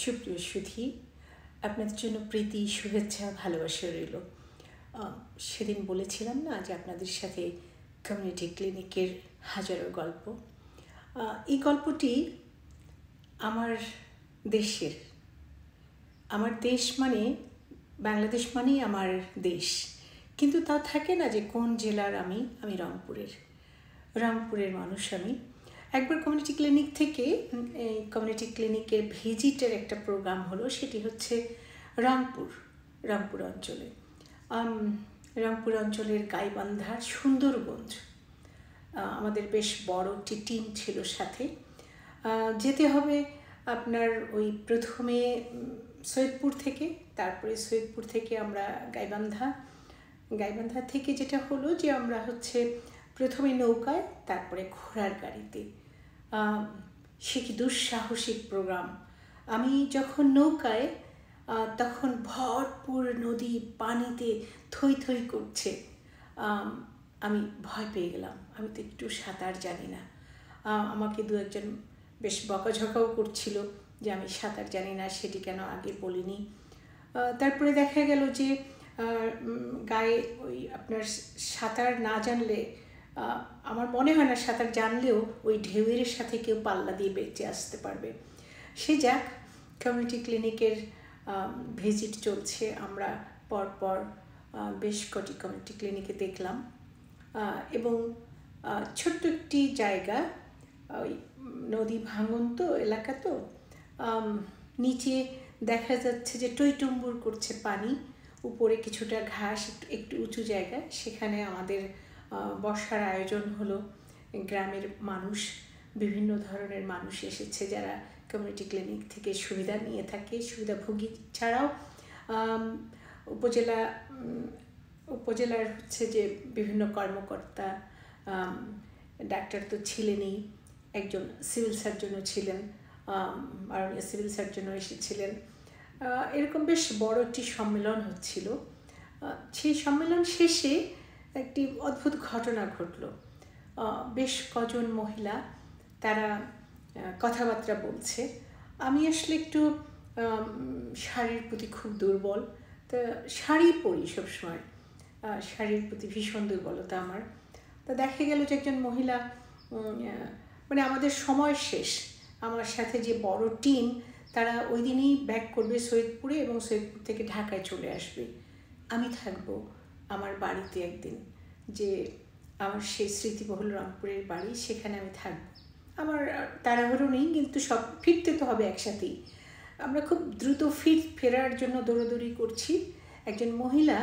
সুপ্রিয় সুধী, আপনাদের জন্য প্রীতি, শুভেচ্ছা, ভালোবাসা রইল। সেদিন বলেছিলাম না যে আপনাদের সাথে কমিউনিটি ক্লিনিকের হাজারো গল্প। এই গল্পটি আমার দেশের। আমার দেশ মানে বাংলাদেশ মানেই আমার দেশ, কিন্তু তা থাকে না যে কোন জেলার। আমি রংপুরের মানুষ। আমি একবার কমিউনিটি ক্লিনিক থেকে কমিউনিটি ক্লিনিকের ভিজিটের একটা প্রোগ্রাম হলো, সেটি হচ্ছে রংপুর অঞ্চলে। রংপুর অঞ্চলের গাইবান্ধার সুন্দরগঞ্জ। আমাদের বেশ বড় একটি টিম ছিল সাথে। যেতে হবে আপনার ওই প্রথমে সৈয়দপুর থেকে, তারপরে সৈয়দপুর থেকে আমরা গাইবান্ধা থেকে যেটা হলো যে আমরা হচ্ছে প্রথমে নৌকায়, তারপরে ঘোড়ার গাড়িতে। সে কি দুঃসাহসিক প্রোগ্রাম! আমি যখন নৌকায়, তখন ভরপুর নদী পানিতে থই থই করছে। আমি ভয় পেয়ে গেলাম। আমি তো একটু সাঁতার জানি না। আমাকে দু একজন বেশ বকাঝকাও করছিল যে আমি সাঁতার জানি না, সেটি কেন আগে বলিনি। তারপরে দেখা গেল যে গায়ে ওই আপনার সাঁতার না জানলে, আমার মনে হয় না সাঁতার জানলেও ওই ঢেউয়ের সাথে কেউ পাল্লা দিয়ে বেঁচে আসতে পারবে। সে যাক, কমিউনিটি ক্লিনিকের ভিজিট চলছে। আমরা পরপর বেশ কটি কমিউনিটি ক্লিনিকে দেখলাম, এবং ছোট্ট একটি জায়গা, ওই নদী ভাঙন্ত এলাকা তো, নিচে দেখা যাচ্ছে যে টইটুম্বুর করছে পানি, উপরে কিছুটা ঘাস, একটু উঁচু জায়গা। সেখানে আমাদের বসার আয়োজন হলো। গ্রামের মানুষ, বিভিন্ন ধরনের মানুষ এসেছে যারা কমিউনিটি ক্লিনিক থেকে সুবিধা নিয়ে থাকে। সুবিধাভোগী ছাড়াও উপজেলার হচ্ছে যে বিভিন্ন কর্মকর্তা, ডাক্তার তো ছিলেনই, একজন সিভিল সার্জনও ছিলেন, মাননীয় সিভিল সার্জনও এসেছিলেন। এরকম বেশ বড় একটি সম্মেলন হচ্ছিল। সেই সম্মেলন শেষে একটি অদ্ভুত ঘটনা ঘটল। বেশ কজন মহিলা তারা কথাবার্তা বলছে। আমি আসলে একটু শাড়ির প্রতি খুব দুর্বল, তা শাড়ি পরি সবসময়, শাড়ির প্রতি ভীষণ দুর্বলতা আমার। তা দেখা গেল যে একজন মহিলা, মানে আমাদের সময় শেষ, আমার সাথে যে বড় টিম তারা ওই দিনই ব্যাক করবে সৈয়দপুরে, এবং সৈয়দপুর থেকে ঢাকায় চলে আসবে। আমি থাকবো আমার বাড়িতে একদিন, যে আমার সেই স্মৃতিবহুল রংপুরের বাড়ি, সেখানে আমি থাকবো। আমার তাড়াহুড়ো নেই, কিন্তু সব ফিরতে তো হবে একসাথেই। আমরা খুব দ্রুত ফেরার জন্য দৌড়াদৌড়ি করছি। একজন মহিলা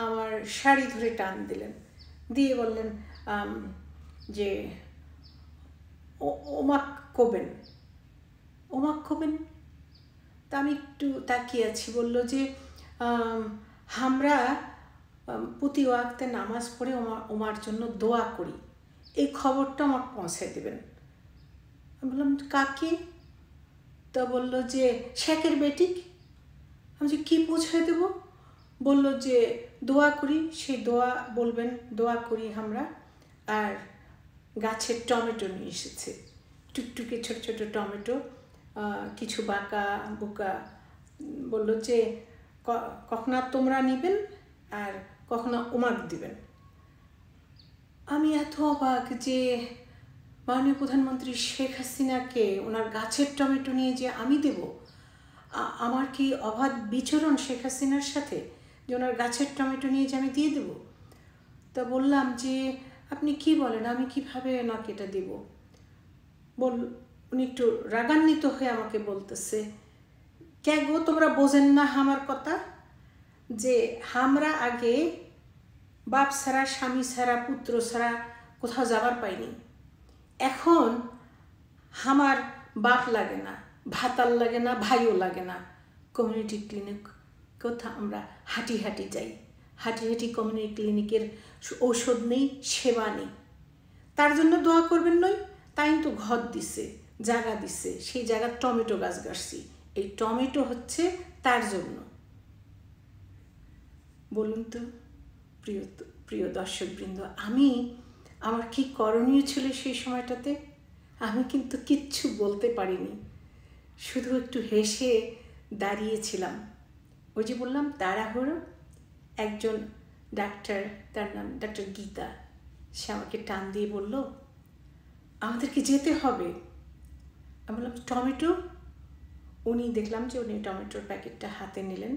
আমার শাড়ি ধরে টান দিলেন, দিয়ে বললেন যে ওমাক কোবেন। তা আমি একটু তাকিয়ে আছি। বলল যে আমরা প্রতি ওয়াক্তে নামাজ পড়ে ওমার জন্য দোয়া করি, এই খবরটা আমাকে পৌঁছায় দেবেন। আমি বললাম কাকে? তা বলল যে শেখের বেটিক। আমি যে কী পৌঁছায় দেব? বলল যে দোয়া করি, সেই দোয়া বলবেন, দোয়া করি আমরা। আর গাছের টমেটো নিয়ে এসেছে, টুকটুকে ছোট ছোট টমেটো, কিছু বাঁকা বোকা। বলল যে কখনো তোমরা নিবেন আর কখনো ওমাক দিবেন। আমি এত অবাক যে মাননীয় প্রধানমন্ত্রী শেখ হাসিনাকে ওনার গাছের টমেটো নিয়ে যে আমি দেব, আমার কি অবাধ বিচরণ শেখ হাসিনার সাথে, যে ওনার গাছের টমেটো নিয়ে যে আমি দিয়ে দেব? তা বললাম যে আপনি কি বলেন, আমি কিভাবে ওনাকে এটা দেব? উনি একটু রাগান্বিত হয়ে আমাকে বলতেছে, কে গো তোমরা বোঝেন না আমার কথা, যে আমরা আগে বাপ ছাড়া, স্বামী ছাড়া, পুত্র ছাড়া কোথাও যাবার পাইনি। এখন আমার বাপ লাগে না, ভাতাল লাগে না, ভাইও লাগে না। কমিউনিটি ক্লিনিক কোথা আমরা হাঁটি যাই, হাঁটি কমিউনিটি ক্লিনিকের ঔষধ নেই, সেবা নেই। তার জন্য দোয়া করবেন নয়, তাই তো ঘর দিছে, জায়গা দিছে, সেই জায়গার টমেটো গাছ গাছছি। এই টমেটো হচ্ছে তার জন্য। বলুন তো প্রিয় দর্শকবৃন্দ, আমার কি করণীয় ছিল সেই সময়টাতে? আমি কিন্তু কিচ্ছু বলতে পারিনি। শুধু একটু হেসে দাঁড়িয়েছিলাম। ওই যে বললাম তাড়াহুড়ো, একজন ডাক্তার, তার নাম ডাক্তার গীতা, সে আমাকে টান দিয়ে বলল, আমাদেরকে যেতে হবে। আমি বললাম টমেটো? উনি দেখলাম যে উনি টমেটোর প্যাকেটটা হাতে নিলেন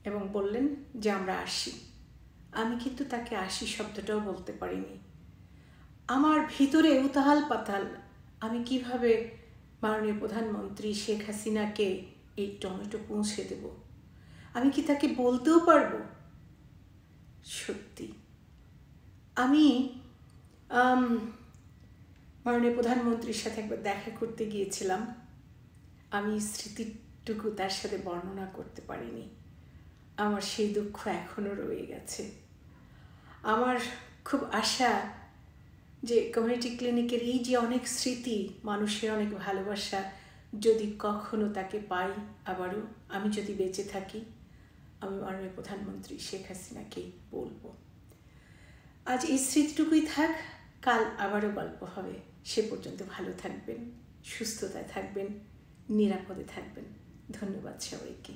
এবং বললেন যে আমরা আসি। আমি কিন্তু তাকে আসি শব্দটাও বলতে পারিনি। আমার ভিতরে উতাল পাতাল, আমি কিভাবে মাননীয় প্রধানমন্ত্রী শেখ হাসিনাকে এই টমেটো পৌঁছে দেব? আমি কি তাকে বলতেও পারবো? সত্যি আমি মাননীয় প্রধানমন্ত্রীর সাথে একবার দেখা করতে গিয়েছিলাম। আমি স্মৃতিটুকু তার সাথে বর্ণনা করতে পারিনি। আমার সেই দুঃখ এখনও রয়ে গেছে। আমার খুব আশা যে কমিউনিটি ক্লিনিকের এই যে অনেক স্মৃতি, মানুষের অনেক ভালোবাসা, যদি কখনো তাকে পাই আবারও, আমি যদি বেঁচে থাকি, আমি মাননীয় প্রধানমন্ত্রী শেখ হাসিনাকেই বলবো। আজ এই স্মৃতিটুকুই থাক, কাল আবারও গল্প হবে। সে পর্যন্ত ভালো থাকবেন, সুস্থতায় থাকবেন, নিরাপদে থাকবেন। ধন্যবাদ সবাইকে।